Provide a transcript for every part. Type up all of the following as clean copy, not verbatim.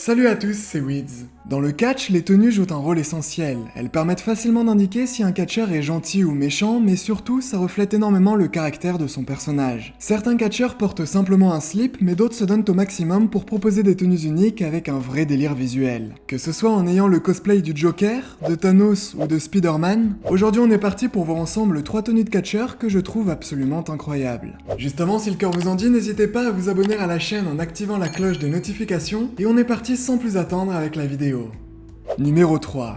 Salut à tous, c'est Weeds. Dans le catch, les tenues jouent un rôle essentiel. Elles permettent facilement d'indiquer si un catcheur est gentil ou méchant, mais surtout, ça reflète énormément le caractère de son personnage. Certains catcheurs portent simplement un slip, mais d'autres se donnent au maximum pour proposer des tenues uniques avec un vrai délire visuel. Que ce soit en ayant le cosplay du Joker, de Thanos ou de Spider-Man, aujourd'hui on est parti pour voir ensemble 3 tenues de catcheurs que je trouve absolument incroyables. Justement, si le cœur vous en dit, n'hésitez pas à vous abonner à la chaîne en activant la cloche de notification, et on est parti sans plus attendre avec la vidéo. Numéro 3.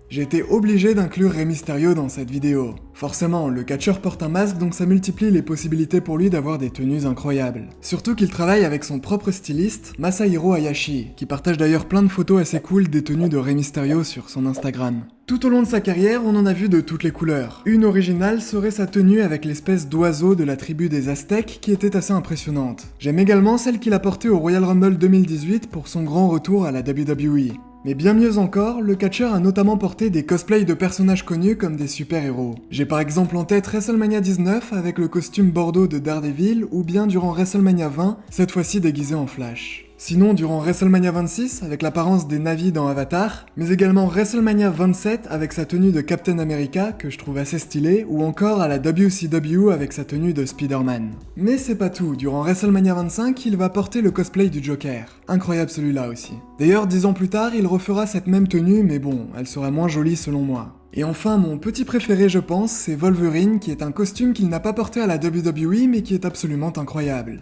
J'ai été obligé d'inclure Rey Mysterio dans cette vidéo. Forcément, le catcheur porte un masque donc ça multiplie les possibilités pour lui d'avoir des tenues incroyables. Surtout qu'il travaille avec son propre styliste, Masahiro Hayashi, qui partage d'ailleurs plein de photos assez cool des tenues de Rey Mysterio sur son Instagram. Tout au long de sa carrière, on en a vu de toutes les couleurs. Une originale serait sa tenue avec l'espèce d'oiseau de la tribu des Aztèques qui était assez impressionnante. J'aime également celle qu'il a portée au Royal Rumble 2018 pour son grand retour à la WWE. Mais bien mieux encore, le catcheur a notamment porté des cosplays de personnages connus comme des super-héros. J'ai par exemple en tête WrestleMania 19 avec le costume bordeaux de Daredevil ou bien durant WrestleMania 20, cette fois-ci déguisé en Flash. Sinon, durant WrestleMania 26, avec l'apparence des Na'vi dans Avatar, mais également WrestleMania 27 avec sa tenue de Captain America, que je trouve assez stylée, ou encore à la WCW avec sa tenue de Spider-Man. Mais c'est pas tout, durant WrestleMania 25, il va porter le cosplay du Joker. Incroyable celui-là aussi. D'ailleurs, 10 ans plus tard, il refera cette même tenue, mais bon, elle sera moins jolie selon moi. Et enfin, mon petit préféré je pense, c'est Wolverine, qui est un costume qu'il n'a pas porté à la WWE, mais qui est absolument incroyable.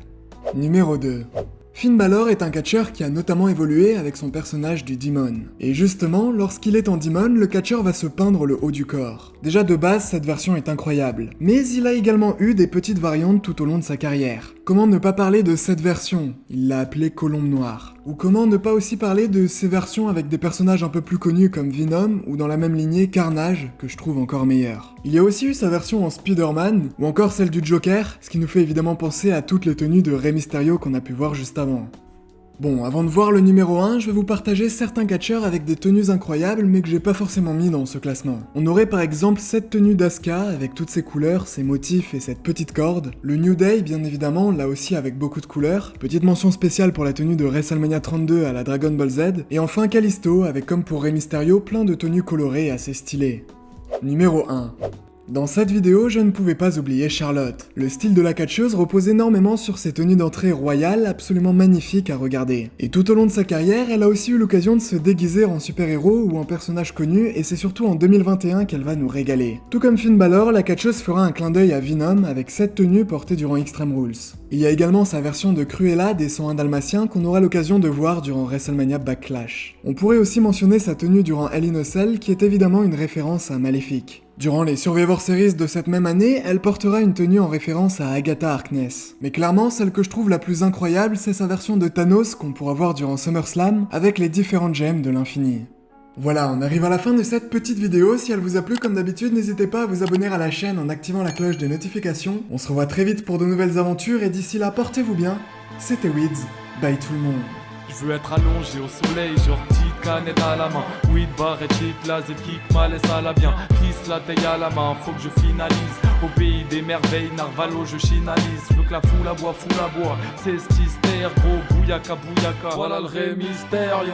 Numéro 2. Finn Balor est un catcheur qui a notamment évolué avec son personnage du Demon. Et justement, lorsqu'il est en Demon, le catcheur va se peindre le haut du corps. Déjà de base, cette version est incroyable. Mais il a également eu des petites variantes tout au long de sa carrière. Comment ne pas parler de cette version? Il l'a appelée Colombe Noire. Ou comment ne pas aussi parler de ces versions avec des personnages un peu plus connus comme Venom, ou dans la même lignée Carnage, que je trouve encore meilleur. Il y a aussi eu sa version en Spider-Man, ou encore celle du Joker, ce qui nous fait évidemment penser à toutes les tenues de Rey Mysterio qu'on a pu voir juste avant. Bon, avant de voir le numéro 1, je vais vous partager certains catcheurs avec des tenues incroyables mais que j'ai pas forcément mis dans ce classement. On aurait par exemple cette tenue d'Asuka avec toutes ses couleurs, ses motifs et cette petite corde. Le New Day bien évidemment, là aussi avec beaucoup de couleurs. Petite mention spéciale pour la tenue de WrestleMania 32 à la Dragon Ball Z. Et enfin Callisto avec comme pour Rey Mysterio plein de tenues colorées assez stylées. Numéro 1. Dans cette vidéo, je ne pouvais pas oublier Charlotte. Le style de la catcheuse repose énormément sur ses tenues d'entrée royales absolument magnifiques à regarder. Et tout au long de sa carrière, elle a aussi eu l'occasion de se déguiser en super-héros ou en personnage connu, et c'est surtout en 2021 qu'elle va nous régaler. Tout comme Finn Balor, la catcheuse fera un clin d'œil à Venom avec cette tenue portée durant Extreme Rules. Il y a également sa version de Cruella des 101 Dalmatiens qu'on aura l'occasion de voir durant WrestleMania Backlash. On pourrait aussi mentionner sa tenue durant Hell in a Cell qui est évidemment une référence à Maléfique. Durant les Survivor Series de cette même année, elle portera une tenue en référence à Agatha Harkness. Mais clairement, celle que je trouve la plus incroyable, c'est sa version de Thanos qu'on pourra voir durant SummerSlam avec les différentes gemmes de l'infini. Voilà, on arrive à la fin de cette petite vidéo. Si elle vous a plu, comme d'habitude, n'hésitez pas à vous abonner à la chaîne en activant la cloche de notification. On se revoit très vite pour de nouvelles aventures et d'ici là, portez-vous bien. C'était Weeds, bye tout le monde. Je veux être allongé au soleil, genre petite canette à la main. Weed, barrette, cheap, laser, kick, malaise à la bien. Kiss, la taille à la main, faut que je finalise. Au pays des merveilles, Narvalo, je chinalise. Veux que la foule aboie, c'est stystère, gros bouyaka, bouyaka. Voilà le Rey Mysterio.